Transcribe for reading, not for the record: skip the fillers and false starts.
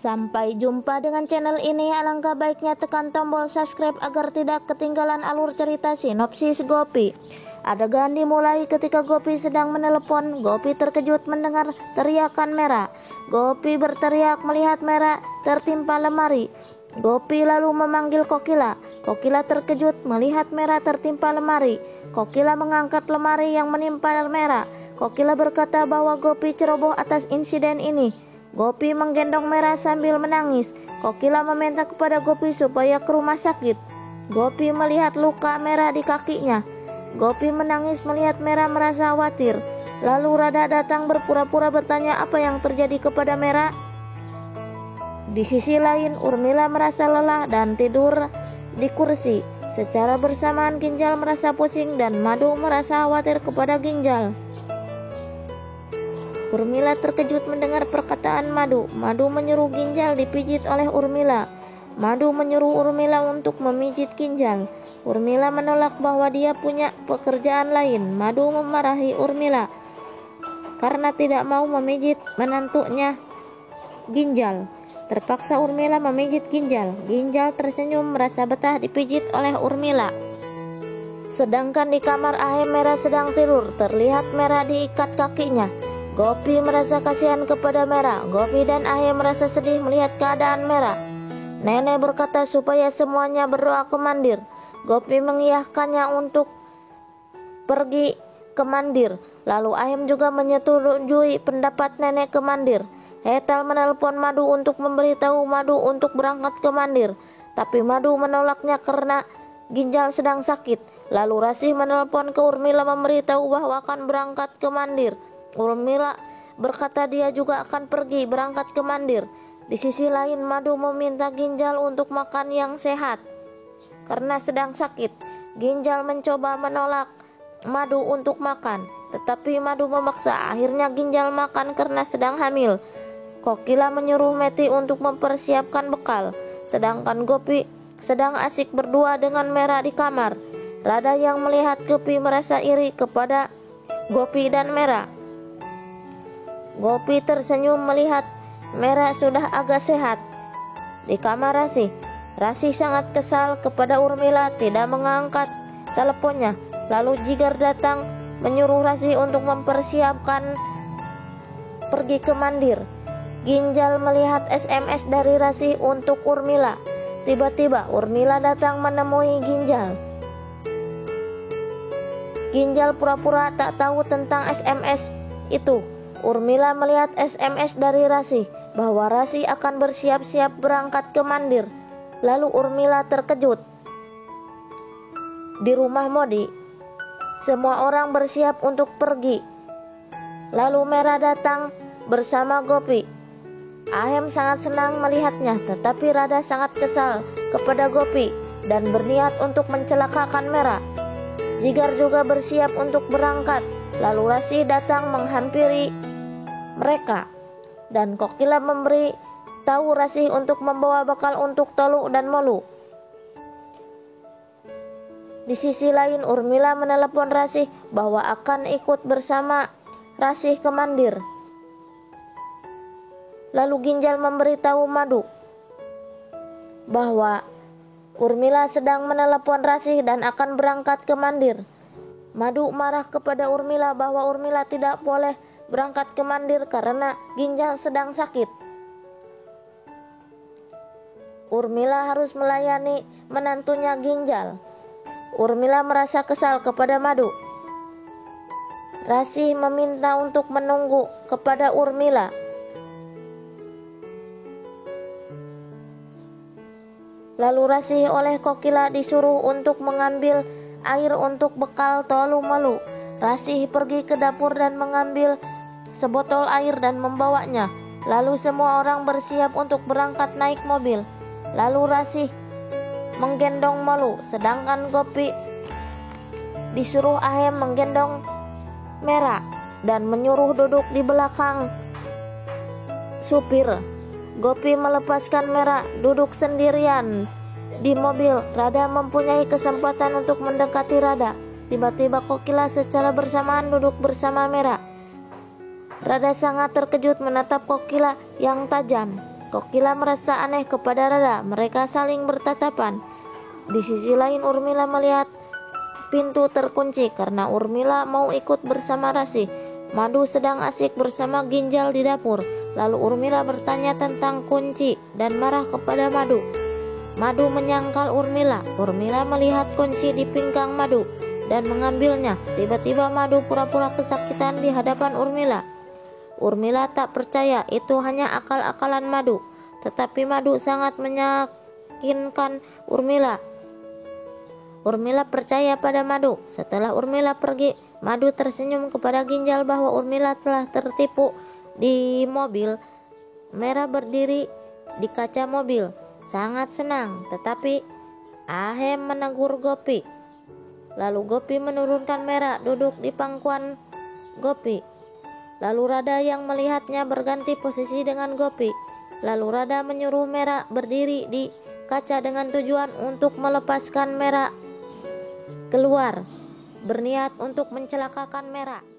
Sampai jumpa dengan channel ini. Alangkah baiknya tekan tombol subscribe agar tidak ketinggalan alur cerita sinopsis Gopi. Adegan dimulai ketika Gopi sedang menelepon. Gopi terkejut mendengar teriakan Mera. Gopi berteriak melihat Mera tertimpa lemari. Gopi lalu memanggil Kokila. Kokila terkejut melihat Mera tertimpa lemari. Kokila mengangkat lemari yang menimpa Mera. Kokila berkata bahwa Gopi ceroboh atas insiden ini. Gopi menggendong Mera sambil menangis. Kokila meminta kepada Gopi supaya ke rumah sakit. Gopi melihat luka Mera di kakinya. Gopi menangis melihat Mera merasa khawatir. Lalu Radha datang berpura-pura bertanya apa yang terjadi kepada Mera. Di sisi lain, Urmila merasa lelah dan tidur di kursi. Secara bersamaan Ginjal merasa pusing dan Madu merasa khawatir kepada Ginjal. Urmila terkejut mendengar perkataan Madu. Madu menyuruh Ginjal dipijit oleh Urmila. Madu menyuruh Urmila untuk memijit Ginjal. Urmila menolak bahwa dia punya pekerjaan lain. Madu memarahi Urmila karena tidak mau memijit menantunya Ginjal. Terpaksa Urmila memijit Ginjal. Ginjal tersenyum merasa betah dipijit oleh Urmila. Sedangkan di kamar Ahem Mera sedang tidur. Terlihat Mera diikat kakinya. Gopi merasa kasihan kepada Mera. Gopi dan Ahem merasa sedih melihat keadaan Mera. Nenek berkata supaya semuanya berdoa ke mandir. Gopi mengiyakannya untuk pergi ke mandir. Lalu Ahem juga menyetujui pendapat nenek ke mandir. Hetal menelpon Madu untuk memberitahu Madu untuk berangkat ke mandir. Tapi Madu menolaknya karena Ginjal sedang sakit. Lalu Rasih menelpon ke Urmila memberitahu bahwa akan berangkat ke mandir. Urmila berkata dia juga akan pergi berangkat ke mandir. Di sisi lain, Madu meminta Ginjal untuk makan yang sehat karena sedang sakit. Ginjal mencoba menolak Madu untuk makan, tetapi Madu memaksa. Akhirnya Ginjal makan karena sedang hamil. Kokila menyuruh Meti untuk mempersiapkan bekal. Sedangkan Gopi sedang asik berdua dengan Mera di kamar. Radha yang melihat Gopi merasa iri kepada Gopi dan Mera. Gopi tersenyum melihat Mera sudah agak sehat. Di kamar Rasih, Rasih sangat kesal kepada Urmila tidak mengangkat teleponnya. Lalu Jigar datang menyuruh Rasih untuk mempersiapkan pergi ke mandir. Ginjal melihat SMS dari Rasih untuk Urmila. Tiba-tiba Urmila datang menemui Ginjal. Ginjal pura-pura tak tahu tentang SMS itu. Urmila melihat SMS dari Rasih bahwa Rasih akan bersiap-siap berangkat ke mandir. Lalu Urmila terkejut. Di rumah Modi, semua orang bersiap untuk pergi. Lalu Mera datang bersama Gopi. Ahem sangat senang melihatnya, tetapi Radha sangat kesal kepada Gopi dan berniat untuk mencelakakan Mera. Jigar juga bersiap untuk berangkat. Lalu Rasih datang menghampiri mereka dan Kokila memberi tahu Rasih untuk membawa bekal untuk Tolu dan Molu. Di sisi lain, Urmila menelepon Rasih bahwa akan ikut bersama Rasih ke mandir. Lalu Ginjal memberitahu Madu bahwa Urmila sedang menelepon Rasih dan akan berangkat ke mandir. Madu marah kepada Urmila bahwa Urmila tidak boleh berangkat ke mandir karena Ginjal sedang sakit. Urmila harus melayani menantunya Ginjal. Urmila merasa kesal kepada Madu. Rasih meminta untuk menunggu kepada Urmila. Lalu Rasih oleh Kokila disuruh untuk mengambil air untuk bekal Tolu Molu. Rasih pergi ke dapur dan mengambil sebotol air dan membawanya. Lalu semua orang bersiap untuk berangkat naik mobil. Lalu Rasih menggendong Molu, sedangkan Gopi disuruh Ahem menggendong Mera dan menyuruh duduk di belakang supir. Gopi melepaskan Mera duduk sendirian di mobil. Radha mempunyai kesempatan untuk mendekati Radha. Tiba-tiba Kokila secara bersamaan duduk bersama Mera. Radha sangat terkejut menatap Kokila yang tajam. Kokila merasa aneh kepada Rada. Mereka saling bertatapan. Di sisi lain Urmila melihat pintu terkunci karena Urmila mau ikut bersama Rasih. Madu sedang asik bersama Ginjal di dapur. Lalu Urmila bertanya tentang kunci dan marah kepada Madu. Madu menyangkal Urmila. Urmila melihat kunci di pinggang Madu dan mengambilnya. Tiba-tiba Madu pura-pura kesakitan di hadapan Urmila. Urmila tak percaya itu hanya akal-akalan Madu. Tetapi Madu sangat meyakinkan Urmila. Urmila percaya pada Madu. Setelah Urmila pergi, Madu tersenyum kepada Ginjal bahwa Urmila telah tertipu di mobil. Merah berdiri di kaca mobil, sangat senang. Tetapi Ahem menegur Gopi. Lalu Gopi menurunkan Merah duduk di pangkuan Gopi. Lalu Rada yang melihatnya berganti posisi dengan Gopi. Lalu Rada menyuruh Merah berdiri di kaca dengan tujuan untuk melepaskan Merah keluar, berniat untuk mencelakakan Merah.